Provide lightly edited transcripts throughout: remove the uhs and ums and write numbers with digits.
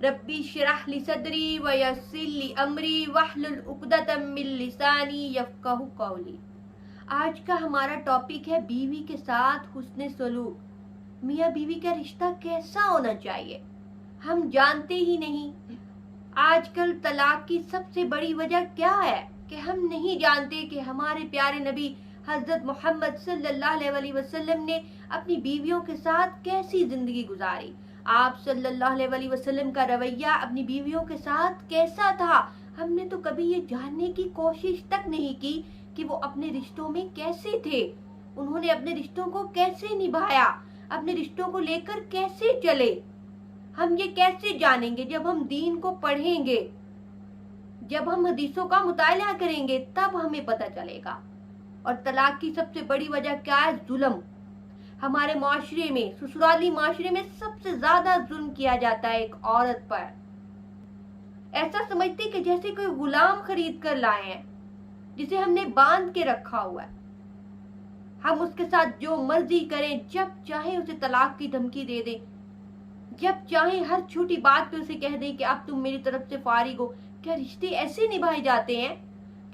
रब्बी शरह ली सदरी व यस्सिर ली अमरी वहलुल उक़दतम मिन लिसानी यफ़क़हू क़ौली। आज का हमारा टॉपिक है बीवी के साथ हुस्न सलूक। मियाँ बीवी का रिश्ता कैसा होना चाहिए हम जानते ही नहीं। आजकल तलाक की सबसे बड़ी वजह क्या है कि हम नहीं जानते कि हमारे प्यारे नबी हजरत मोहम्मद सल्लल्लाहु अलैहि वसल्लम ने अपनी बीवियों के साथ कैसी जिंदगी गुजारी। आप सल्लल्लाहु अलैहि वसल्लम का रवैया अपनी बीवियों के साथ कैसा था। हमने तो कभी ये जानने की कोशिश तक नहीं की कि वो अपने रिश्तों में कैसे थे, उन्होंने अपने रिश्तों को कैसे निभाया, अपने रिश्तों को लेकर कैसे चले। हम ये कैसे जानेंगे जब हम दीन को पढ़ेंगे, जब हम हदीसों का मुताला करेंगे, तब हमें पता चलेगा। और तलाक की सबसे बड़ी वजह क्या है? जुल्म। हमारे माशरे में, ससुराली माशरे में सबसे ज्यादा जुल्म किया जाता है एक औरत पर। ऐसा समझते कि जैसे कोई गुलाम खरीद कर लाए हैं, जिसे हमने बांध के रखा हुआ है। हम उसके साथ जो मर्जी करें, जब चाहे उसे तलाक की धमकी दे दें, जब चाहे हर छोटी बात पे उसे कह दें कि अब तुम मेरी तरफ से फारिग हो। क्या रिश्ते ऐसे निभाए जाते हैं?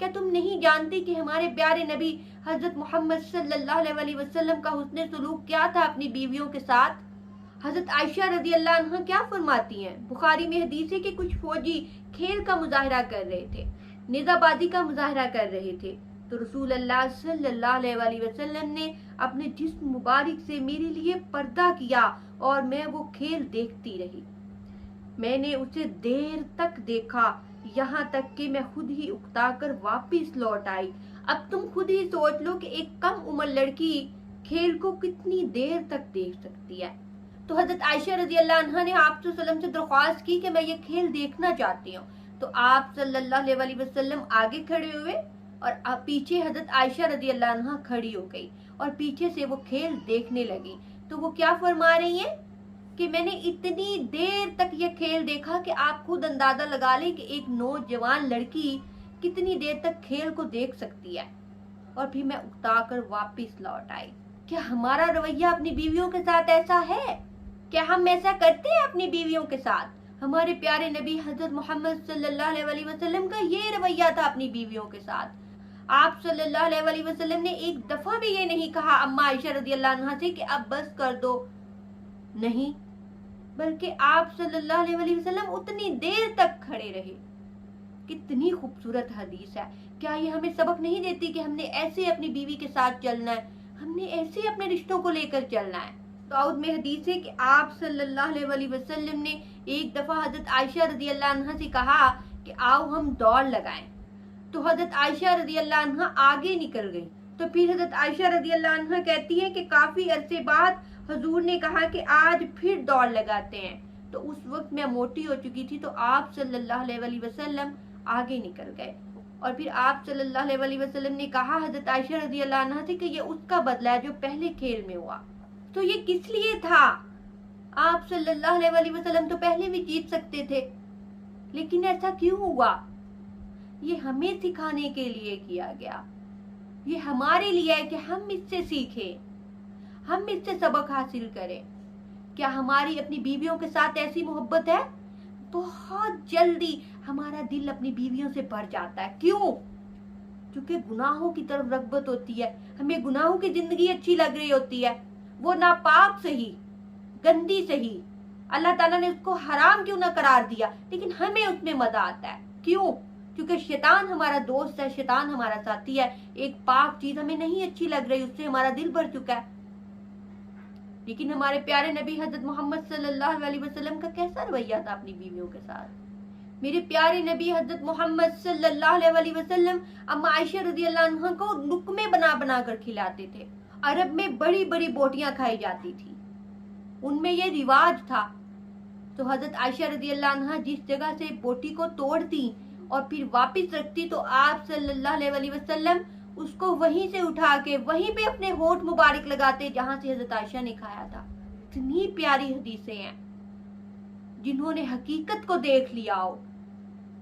क्या तुम नहीं जानते कि हमारे प्यारे नबी हजरत मोहम्मद सल्लल्लाहु अलैहि वसल्लम का हुस्न सलूक क्या था अपनी बीवियों के साथ? हजरत आयशा रज़ी अल्लाह अन्हा क्या फरमाती हैं? बुखारी में हदीस है कि कुछ फौजी खेल का मुजाहरा कर रहे थे, नेज़ाबाजी का मुजाहरा कर रहे थे, तो रसूल अल्लाह सल्लल्लाहु अलैहि वसल्लम ने अपने जिस्म मुबारक से मेरे लिए पर्दा किया और मैं वो खेल देखती रही। मैंने उसे देर तक देखा, यहाँ तक कि मैं खुद ही उकता कर वापिस लौट आई। अब तुम खुद ही सोच लो कि एक कम उम्र लड़की खेल को कितनी देर तक देख सकती है। तो हजरत आयशा रज़ी अल्लाह अन्हा ने आप सल्लल्लाहु से दरख्वास्त की कि मैं ये खेल देखना चाहती हूँ। तो आप सल्लल्लाहु अलैहि वसल्लम आगे खड़े हुए और पीछे हजरत आयशा रज़ी अल्लाह अन्हा खड़ी हो गई और पीछे से वो खेल देखने लगी। तो वो क्या फरमा रही हैं कि मैंने इतनी देर तक ये खेल देखा कि आप खुद अंदाजा लगा लें कि एक नौजवान लड़की कितनी देर तक खेल को देख सकती है। और फिर मैं उकता कर वापिस लौट आई। क्या हमारा रवैया अपनी बीवियों के साथ ऐसा है? क्या हम ऐसा करते हैं अपनी बीवियों के साथ? हमारे प्यारे नबी हजरत मोहम्मद सल्लल्लाहु अलैहि वसल्लम का ये रवैया था अपनी बीवियों के साथ। आप सल्लल्लाहु अलैहि वसल्लम ने एक दफा भी ये नहीं कहा अम्मा आयशा रज़ी अल्लाह अन्हा से कि अब बस कर दो, नहीं, बल्कि आप सल्लल्लाहु अलैहि वसल्लम उतनी देर तक खड़े रहे। कितनी खूबसूरत हदीस है। क्या ये हमें सबक नहीं देती कि हमने ऐसे अपनी बीवी के साथ चलना है, हमने ऐसे अपने रिश्तों को लेकर चलना है? दाऊद में हदीस है कि आप सल्लल्लाहु अलैहि वसल्लम ने एक दफा हजरत आयशा रज़ी अल्लाह अन्हा से कहा कि आओ हम दौड़ लगाएं। तो हजरत आयशा रज़ी अल्लाह अन्हा आगे निकल गई। तो फिर हजरत आयशा रज़ी अल्लाह अन्हा कहती है कि काफी अरसे बाद हुजूर ने कहा कि आज फिर दौड़ लगाते हैं। तो उस वक्त मैं मोटी हो चुकी थी, तो आप सल्लल्लाहु अलैहि वसल्लम आगे निकल गए। और फिर आप सल्लल्लाहु अलैहि वसल्लम ने कहा हजरत आयशा रज़ी अल्लाह अन्हा से कि ये उसका बदला है जो पहले खेल में हुआ। तो ये किस लिए था? आप सल्लल्लाहु अलैहि वसल्लम तो पहले भी जीत सकते थे, लेकिन ऐसा क्यों हुआ? ये हमें सिखाने के लिए किया गया, ये हमारे लिए है कि हम इससे सीखें, हम इससे सबक हासिल करें। क्या हमारी अपनी बीवियों के साथ ऐसी मोहब्बत है? बहुत जल्दी हमारा दिल अपनी बीवियों से भर जाता है। क्यों? क्योंकि गुनाहों की तरफ रग़बत होती है, हमें गुनाहों की जिंदगी अच्छी लग रही होती है। वो नापाक सही, गंदी सही, अल्लाह ताला ने उसको हराम क्यों ना करार दिया, लेकिन हमें उसमें मजा आता है। क्यों? क्योंकि शैतान हमारा दोस्त है, शैतान हमारा साथी है। एक पाक चीज हमें नहीं अच्छी लग रही, उससे हमारा दिल भर चुका है। लेकिन हमारे प्यारे नबी हजरत मोहम्मद सल्लल्लाहु अलैहि वसल्लम का कैसा रवैया था अपनी बीवियों के साथ? मेरे प्यारे नबी हजरत मोहम्मद सल्लल्लाहु अलैहि वसल्लम अम्मा आयशा रज़ी अल्लाह अन्हा को लुक़मे बना बना कर खिलाते थे। अरब में बड़ी बड़ी बोटियां खाई जाती थी, उनमें ये रिवाज था। तो हजरत आयशा रज़ी अल्लाह अन्हा जिस जगह से बोटी को तोड़ती और फिर वापस रखती, तो आप सल्लल्लाहु अलैहि वसल्लम उसको वहीं से उठा के वहीं पे अपने होंठ मुबारक लगाते जहां से हजरत आयशा ने खाया था। इतनी प्यारी हदीसें हैं। जिन्होंने हकीकत को देख लिया हो,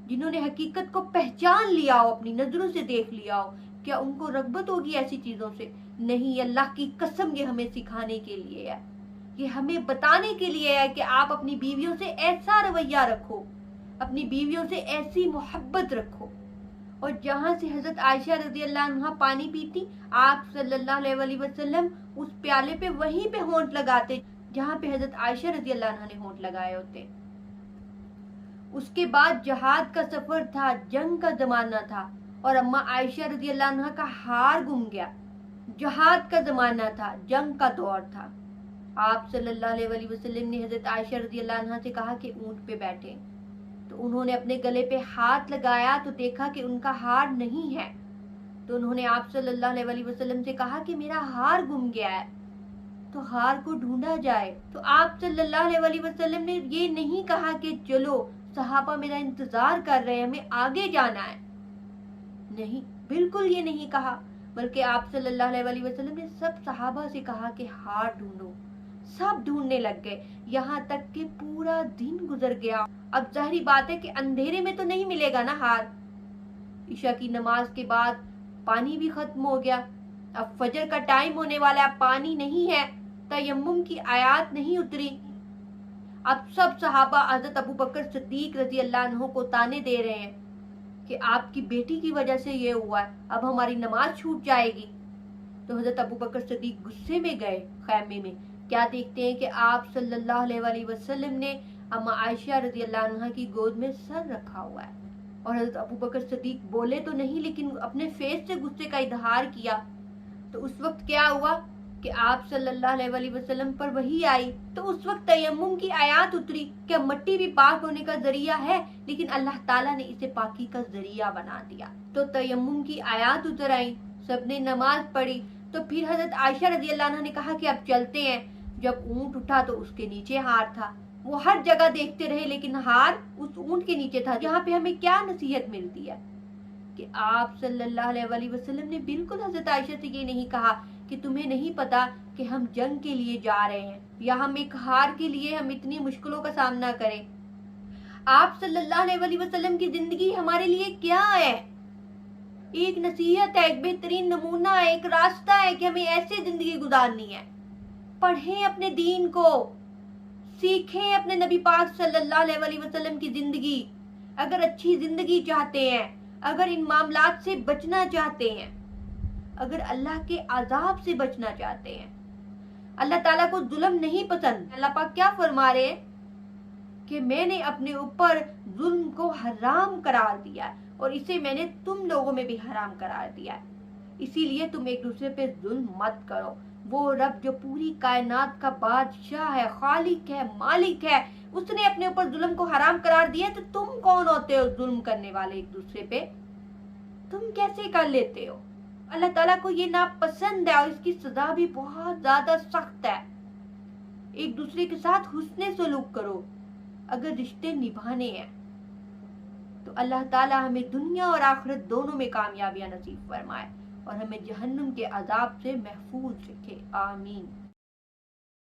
जिन्होंने हकीकत को पहचान लिया हो, अपनी नजरों से देख लिया हो, क्या उनको रग़बत होगी ऐसी चीजों से? नहीं, अल्लाह की कसम ये हमें सिखाने के लिए है, یہ ہمیں بتانے کے لیے ہے کہ آپ اپنی بیویوں سے ایسا رویہ رکھو، اپنی بیویوں سے ایسی محبت رکھو۔ اور جہاں سے حضرت عائشہ رضی اللہ عنہ پانی پیتی، آپ صلی اللہ علیہ وسلم اس پیالے پہ وہیں پہ ہونٹ لگاتے جہاں پہ حضرت عائشہ رضی اللہ عنہ نے ہونٹ لگائے ہوتے۔ اس کے بعد جہاد کا سفر تھا، جنگ کا زمانہ تھا، اور اماں عائشہ رضی اللہ عنہ کا ہار گم گیا۔ جہاد کا زمانہ تھا، جنگ کا دور تھا۔ آپ صلی اللہ علیہ وسلم نے حضرت عائشہ رضی اللہ عنہ سے کہا کہ اونٹ پہ بیٹھے، تو انہوں نے اپنے گلے پہ ہاتھ لگایا تو دیکھا کہ ان کا ہار نہیں ہے، تو انہوں نے آپ صلی اللہ علیہ وسلم سے کہا کہ میرا ہار گم گیا ہے، تو ہار کو ڈھونڈا جائے۔ تو آپ صلی اللہ علیہ وسلم نے یہ نہیں کہا کہ چلو صحابہ میرا انتظار کر رہے ہیں، ہمیں آگے جانا ہے، نہیں، بالکل یہ نہیں کہا، بلکہ آپ صلی اللہ علیہ وسلم نے سب صحابہ سے کہا کہ ہار ڈھونڈو۔ سب ڈھونڈنے لگ گئے، یہاں تک کہ پورا دن گزر گیا۔ اب ظاہری بات ہے کہ اندھیرے میں تو نہیں ملے گا نا ہار۔ عشاء کی نماز کے بعد پانی بھی ختم ہو گیا، اب فجر کا ٹائم ہونے والا ہے، اب پانی نہیں ہے، تیمم کی آیات نہیں اتری۔ اب سب صحابہ حضرت ابو بکر صدیق رضی اللہ عنہ کو تانے دے رہے ہیں کہ آپ کی بیٹی کی وجہ سے یہ ہوا ہے، اب ہماری نماز چھوٹ جائے گی۔ تو حضرت ابو بکر صدیق غصے میں گئے خیمے میں، کیا دیکھتے ہیں کہ آپ صلی اللہ علیہ وسلم نے اما عائشہ رضی اللہ عنہ کی گود میں سر رکھا ہوا ہے، اور حضرت ابو بکر صدیق بولے تو نہیں لیکن اپنے فیس سے غصے کا اظہار کیا۔ تو اس وقت کیا ہوا کہ آپ صلی اللہ علیہ وسلم پر وحی آئی، تو اس وقت تیمم کی آیات اتری کہ مٹی بھی پاک ہونے کا ذریعہ ہے، لیکن اللہ تعالیٰ نے اسے پاکی کا ذریعہ بنا دیا۔ تو تیمم کی آیات اتر آئیں، سب نے نماز پڑھی، تو پھر حضرت عائشہ رضی اللہ عنہ نے کہا کہ اب چلتے ہیں۔ جب اونٹ اٹھا تو اس کے نیچے ہار تھا، وہ ہر جگہ دیکھتے رہے لیکن ہار اس اونٹ کے نیچے تھا۔ یہاں پہ ہمیں کیا نصیحت ملتی ہے کہ آپ صلی اللہ علیہ وسلم نے بالکل حضرت عائشہ سے یہ نہیں کہا کہ تمہیں نہیں پتا کہ ہم جنگ کے لیے جا رہے ہیں یا ہم ایک ہار کے لیے ہم اتنی مشکلوں کا سامنا کریں۔ آپ صلی اللہ علیہ وسلم کی زندگی ہمارے لیے کیا ہے؟ ایک نصیحت ہے، ایک بہترین نمونہ ہے، ایک راستہ ہے کہ ہمیں ایسے زندگی گزارنی ہے۔ پڑھیں اپنے دین کو، سیکھیں اپنے نبی پاک صلی اللہ علیہ وسلم کی زندگی۔ اگر اچھی زندگی چاہتے ہیں، اگر ان معاملات سے بچنا چاہتے ہیں، اگر اللہ کے عذاب سے بچنا چاہتے ہیں، اللہ تعالیٰ کو ظلم نہیں پسند۔ اللہ پاک کیا فرما رہے ہیں کہ میں نے اپنے اوپر ظلم کو حرام قرار دیا ہے، اور اسے میں نے تم لوگوں میں بھی حرام قرار دیا ہے، اسی لیے تم ایک دوسرے پہ ظلم مت کرو۔ وہ رب جو پوری کائنات کا بادشاہ ہے، خالق ہے، مالک ہے، اس نے اپنے اوپر ظلم کو حرام قرار دیا، تو تم کون ہوتے ہو ظلم کرنے والے ایک دوسرے پہ؟ تم کیسے کر لیتے ہو؟ اللہ تعالیٰ کو یہ ناپسند ہے، اور اس کی سزا بھی بہت زیادہ سخت ہے۔ ایک دوسرے کے ساتھ حسن سلوک کرو اگر رشتے نبھانے ہیں، تو اللہ تعالیٰ ہمیں دنیا اور آخرت دونوں میں کامیابیاں نصیب فرمائے اور ہمیں جہنم کے عذاب سے محفوظ رکھے، آمین۔